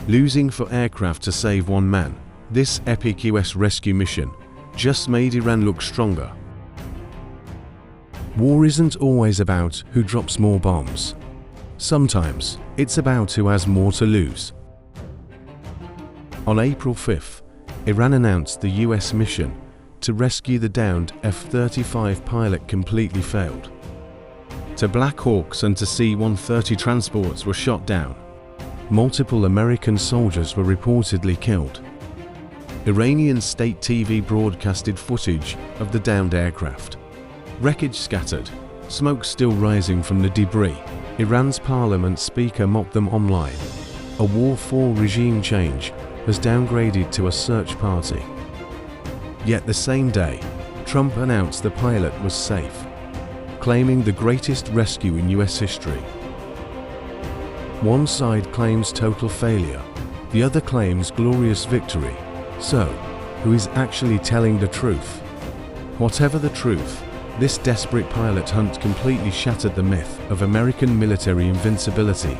Losing for aircraft to save one man, this epic US rescue mission just made Iran look stronger. War isn't always about who drops more bombs. Sometimes it's about who has more to lose. On April 5th, Iran announced the US mission to rescue the downed F-35 pilot completely failed. Two Black Hawks and two C-130 transports were shot down. Multiple American soldiers were reportedly killed. Iranian state TV broadcasted footage of the downed aircraft. Wreckage scattered, smoke still rising from the debris. Iran's parliament speaker mocked them online. A war for regime change was downgraded to a search party. Yet the same day, Trump announced the pilot was safe, claiming the greatest rescue in US history. One side claims total failure, the other claims glorious victory. So, who is actually telling the truth? Whatever the truth, this desperate pilot hunt completely shattered the myth of American military invincibility.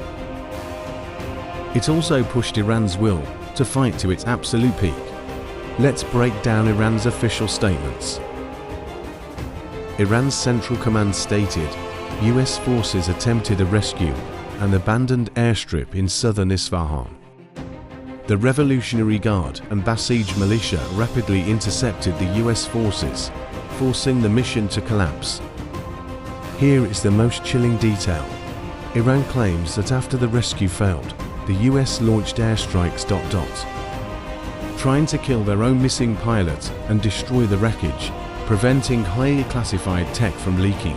It also pushed Iran's will to fight to its absolute peak. Let's break down Iran's official statements. Iran's Central Command stated, US forces attempted a rescue an abandoned airstrip in southern Isfahan. The Revolutionary Guard and Basij militia rapidly intercepted the US forces, forcing the mission to collapse. Here is the most chilling detail. Iran claims that after the rescue failed, the US launched airstrikes ... trying to kill their own missing pilot and destroy the wreckage, preventing highly classified tech from leaking.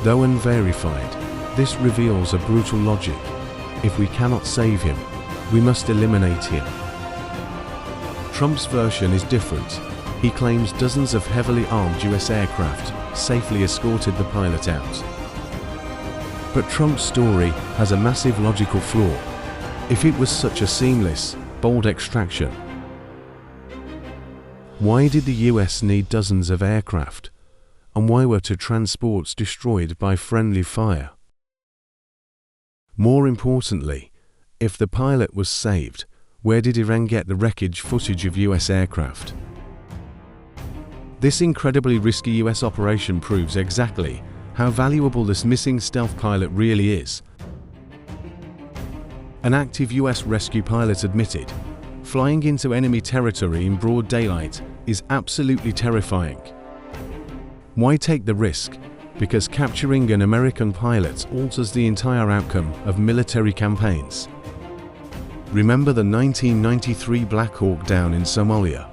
Though unverified, this reveals a brutal logic. If we cannot save him, we must eliminate him. Trump's version is different. He claims dozens of heavily armed US aircraft safely escorted the pilot out. But Trump's story has a massive logical flaw. If it was such a seamless, bold extraction, why did the US need dozens of aircraft? And why were two transports destroyed by friendly fire? More importantly, if the pilot was saved, where did Iran get the wreckage footage of US aircraft? This incredibly risky US operation proves exactly how valuable this missing stealth pilot really is. An active US rescue pilot admitted, flying into enemy territory in broad daylight is absolutely terrifying. Why take the risk? Because capturing an American pilot alters the entire outcome of military campaigns. Remember the 1993 Black Hawk down in Somalia?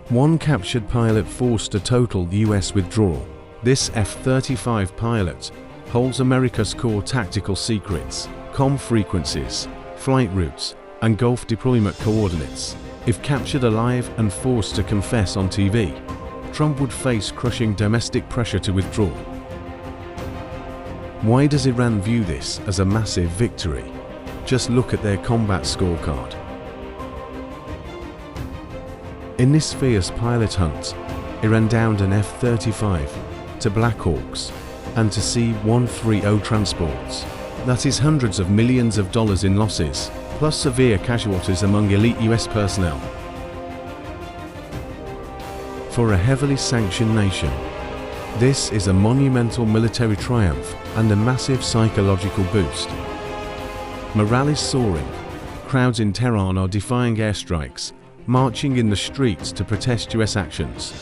One captured pilot forced a total US withdrawal. This F-35 pilot holds America's core tactical secrets, comm frequencies, flight routes, and Gulf deployment coordinates. If captured alive and forced to confess on TV, Trump would face crushing domestic pressure to withdraw. Why does Iran view this as a massive victory? Just look at their combat scorecard. In this fierce pilot hunt, Iran downed an F-35, two Black Hawks, and two C-130 transports. That is hundreds of millions of dollars in losses, plus severe casualties among elite US personnel. For a heavily sanctioned nation, this is a monumental military triumph and a massive psychological boost. Morale is soaring. Crowds in Tehran are defying airstrikes, marching in the streets to protest US actions.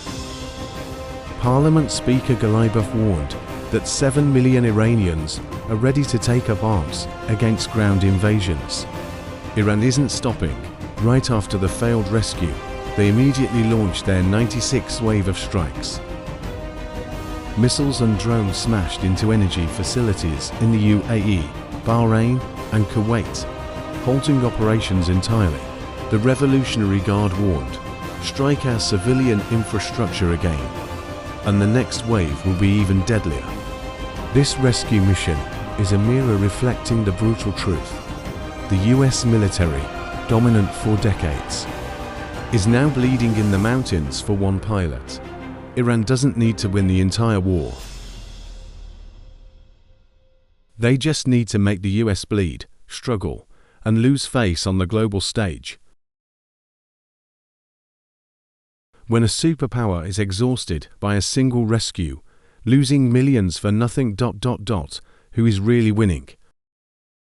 Parliament Speaker Ghalibaf warned that 7 million Iranians are ready to take up arms against ground invasions. Iran isn't stopping. Right after the failed rescue, they immediately launched their 96th wave of strikes. Missiles and drones smashed into energy facilities in the UAE, Bahrain, and Kuwait, halting operations entirely. The Revolutionary Guard warned, strike our civilian infrastructure again, and the next wave will be even deadlier. This rescue mission is a mirror reflecting the brutal truth. The US military, dominant for decades, is now bleeding in the mountains for one pilot. Iran doesn't need to win the entire war. They just need to make the US bleed, struggle, and lose face on the global stage. When a superpower is exhausted by a single rescue, losing millions for nothing. Who is really winning?